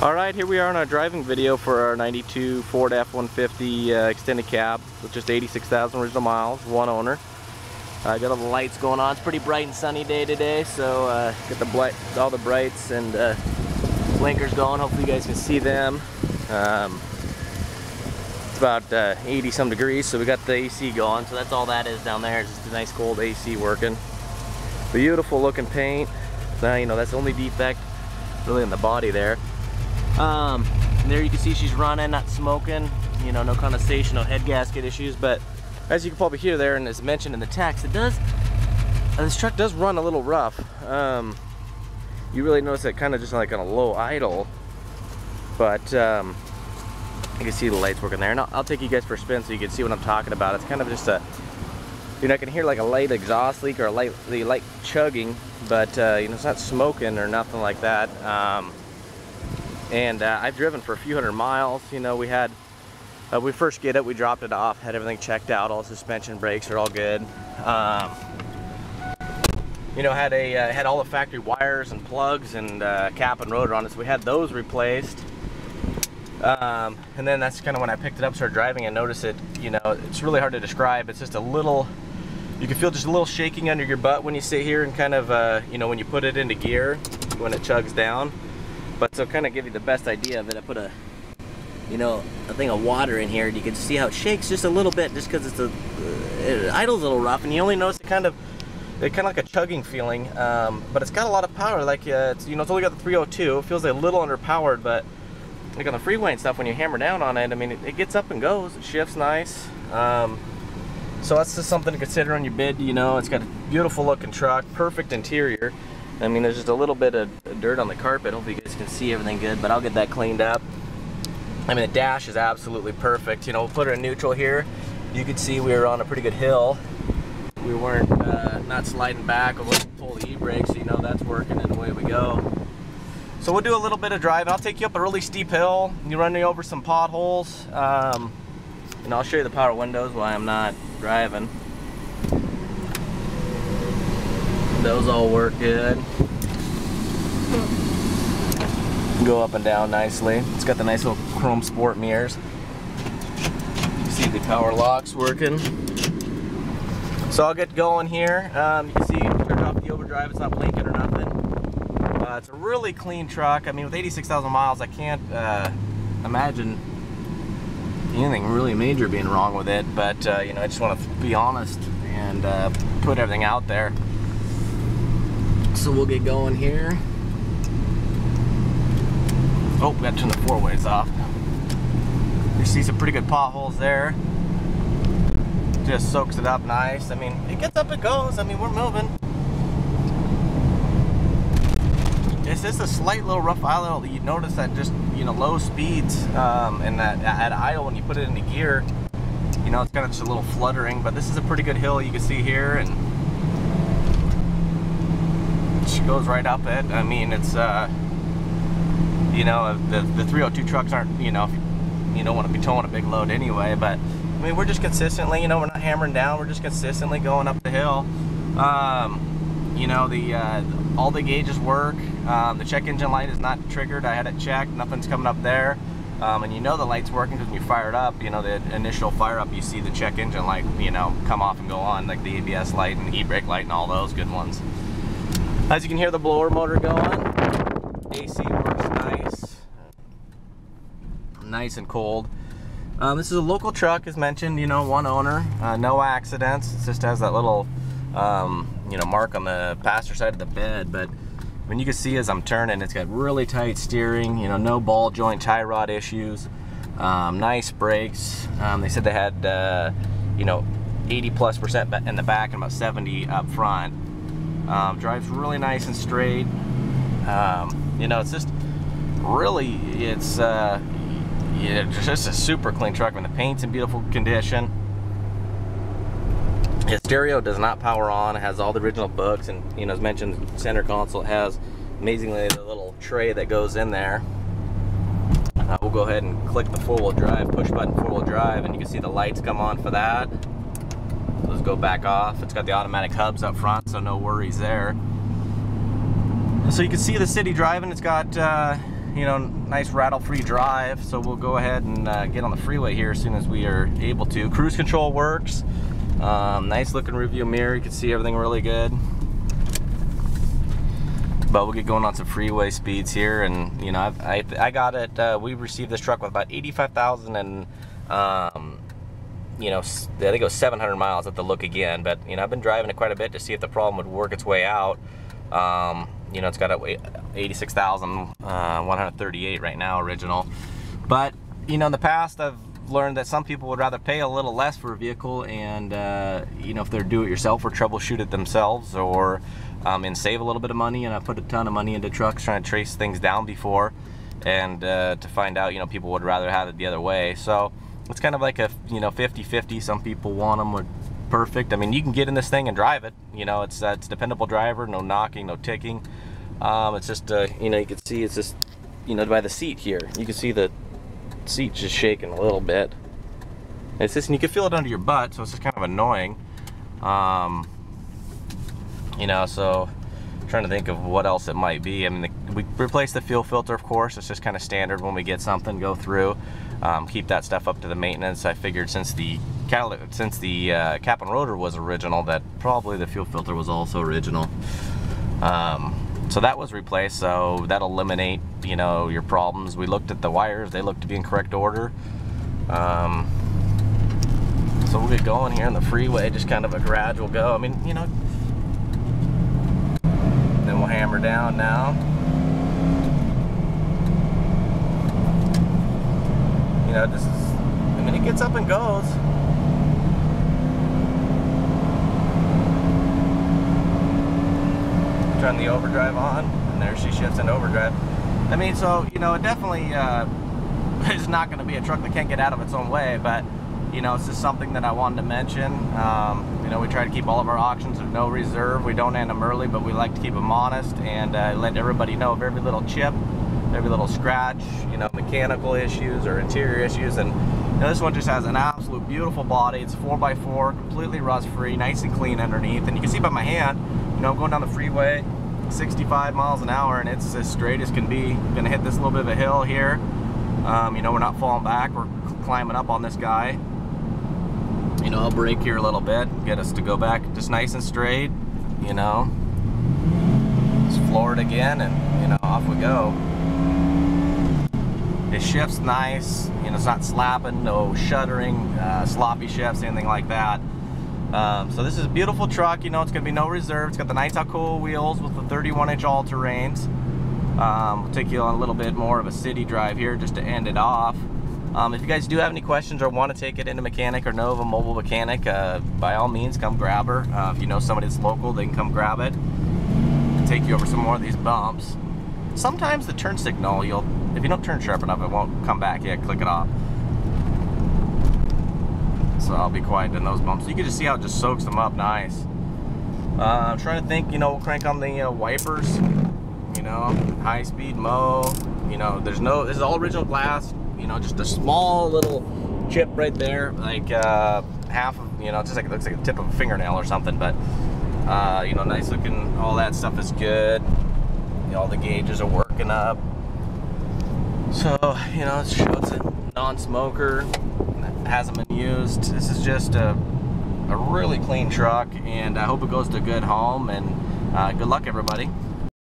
Alright, here we are on our driving video for our 92 Ford F-150 extended cab with just 86,000 original miles, one owner. Got all the lights going on. It's pretty bright and sunny day today, so got all the brights and blinkers going. Hopefully you guys can see them. It's about 80 some degrees, so we got the AC going, so that's all that is down there. It's just a nice cold AC working. Beautiful looking paint. Now, you know, that's the only defect really in the body there. There you can see she's running, not smoking, you know, no condensation, no head gasket issues, but as you can probably hear there, and as mentioned in the text, it does, this truck does run a little rough. You really notice it kind of just like on a low idle, but you can see the lights working there, and I'll take you guys for a spin so you can see what I'm talking about. It's kind of just a, you know, I can hear like a light exhaust leak or a light chugging, but you know, it's not smoking or nothing like that. And I've driven for a few hundred miles. You know, we had, we first get it, we dropped it off, had everything checked out, all suspension, brakes are all good. You know, had all the factory wires and plugs and cap and rotor on it, so we had those replaced. And then that's kind of when I picked it up, started driving, and noticed it, you know, it's really hard to describe. It's just a little, you can feel just a little shaking under your butt when you sit here and kind of, you know, when you put it into gear, when it chugs down. But so kind of give you the best idea of it, I put a, you know, a thing of water in here, and you can see how it shakes just a little bit, just because it's it idles a little rough, and you only notice it kind of like a chugging feeling. But it's got a lot of power. Like it's, you know, it's only got the 302. It feels like a little underpowered, but like on the freeway and stuff, when you hammer down on it, I mean, it gets up and goes. It shifts nice. So that's just something to consider on your bid. You know, it's got a beautiful looking truck, perfect interior. I mean, there's just a little bit of dirt on the carpet. Hopefully you guys can see everything good, but I'll get that cleaned up. I mean, the dash is absolutely perfect. You know, we'll put her in neutral here. You can see we were on a pretty good hill. We weren't not sliding back or pull the e-brake, so you know that's working, and away we go. So we'll do a little bit of driving. I'll take you up a really steep hill. You run me over some potholes. And I'll show you the power windows while I'm not driving. Those all work good. Go up and down nicely. It's got the nice little chrome sport mirrors. You see the power locks working. So I'll get going here. You can see, turned off the overdrive. It's not blinking or nothing. It's a really clean truck. I mean, with 86,000 miles, I can't imagine anything really major being wrong with it. But you know, I just want to be honest and put everything out there. So we'll get going here. Oh, we got to turn the four-ways off. You see some pretty good potholes there. Just soaks it up nice. I mean, it gets up and goes. I mean, we're moving. It's just a slight little rough idle. You notice that just, you know, low speeds and that at idle, when you put it into gear, you know, it's kind of just a little fluttering. But this is a pretty good hill you can see here, and she goes right up it. I mean, it's you know, the 302 trucks aren't, you know, you don't want to be towing a big load anyway, but I mean, we're just consistently, you know, we're not hammering down, we're just consistently going up the hill. You know, all the gauges work. The check engine light is not triggered. I had it checked, nothing's coming up there. And you know the light's working because when you fire it up, you know, the initial fire up, you see the check engine light, you know, come off and go on, like the ABS light and e-brake light and all those good ones. As you can hear the blower motor going, AC works nice and cold. This is a local truck, as mentioned, you know, one owner, no accidents. It just has that little, you know, mark on the passenger side of the bed. But when you can see as I'm turning, it's got really tight steering, you know, no ball joint tie rod issues, nice brakes. They said they had, you know, 80+% in the back and about 70 up front. Drives really nice and straight. You know, it's just really, it's just a super clean truck. When the paint's in beautiful condition. The stereo does not power on. It has all the original books, and you know, as mentioned, center console has amazingly the little tray that goes in there. We'll go ahead and click the four-wheel drive, push button four-wheel drive, and you can see the lights come on for that. Those go back off. It's got the automatic hubs up front, so no worries there. So you can see the city driving. It's got you know, nice rattle-free drive. So we'll go ahead and get on the freeway here as soon as we are able to. Cruise control works. Nice looking rearview mirror. You can see everything really good. But we'll get going on some freeway speeds here, and you know, I got it. We received this truck with about 85,000 and you know, I think it was 700 miles at the look again. But you know, I've been driving it quite a bit to see if the problem would work its way out. You know, it's got 86,138 right now, original. But you know, in the past, I've learned that some people would rather pay a little less for a vehicle, and you know, if they're do-it-yourself or troubleshoot it themselves, or and save a little bit of money. And I put a ton of money into trucks trying to trace things down before, and to find out, you know, people would rather have it the other way. So it's kind of like a, you know, 50-50. Some people want them with perfect. I mean, you can get in this thing and drive it. You know, it's a dependable driver, no knocking, no ticking. It's just you know, you can see it's just, you know, by the seat here, you can see the seat just shaking a little bit. It's just, and you can feel it under your butt, so it's just kind of annoying. You know, so I'm trying to think of what else it might be. I mean, we replaced the fuel filter, of course. It's just kind of standard when we get something, go through, keep that stuff up to the maintenance. I figured since the cap and rotor was original, that probably the fuel filter was also original. So that was replaced, so that'll eliminate, you know, your problems. We looked at the wires, they look to be in correct order. So we'll get going here on the freeway, just kind of a gradual go. I mean, you know, then we'll hammer down now. You know, this is, I mean, it gets up and goes. Turn the overdrive on, and there she shifts into overdrive. I mean, so, you know, it definitely is not going to be a truck that can't get out of its own way, but, you know, it's just something that I wanted to mention. You know, we try to keep all of our auctions with no reserve. We don't end them early, but we like to keep them honest, and let everybody know of every little chip, every little scratch, you know, mechanical issues or interior issues. And you know, this one just has an absolute beautiful body. It's 4x4, completely rust-free, nice and clean underneath. And you can see by my hand, you know, going down the freeway, 65 miles an hour, and it's as straight as can be. Gonna hit this little bit of a hill here. You know, we're not falling back, we're climbing up on this guy. You know, I'll brake here a little bit, get us to go back just nice and straight, you know. Just floor it again, and, you know, off we go. It shifts nice, you know, it's not slapping, no shuddering, sloppy shifts, anything like that. So this is a beautiful truck. You know, it's going to be no reserve. It's got the nice Alcoa wheels with the 31-inch all-terrains. We'll take you on a little bit more of a city drive here just to end it off. If you guys do have any questions or want to take it into mechanic or know of a mobile mechanic, by all means, come grab her. If you know somebody that's local, they can come grab it and take you over some more of these bumps. Sometimes the turn signal, if you don't turn sharp enough, it won't come back. Yeah, click it off. So I'll be quiet in those bumps. You can just see how it just soaks them up nice. I'm trying to think, you know, we'll crank on the wipers, you know, high speed mow. You know, this is all original glass, you know, just a small little chip right there, like half of, you know, just like, it looks like a tip of a fingernail or something, but you know, nice looking, all that stuff is good. You know, all the gauges are working up. So, you know, it shows a non-smoker, hasn't been used. This is just a really clean truck, and I hope it goes to a good home, and good luck, everybody.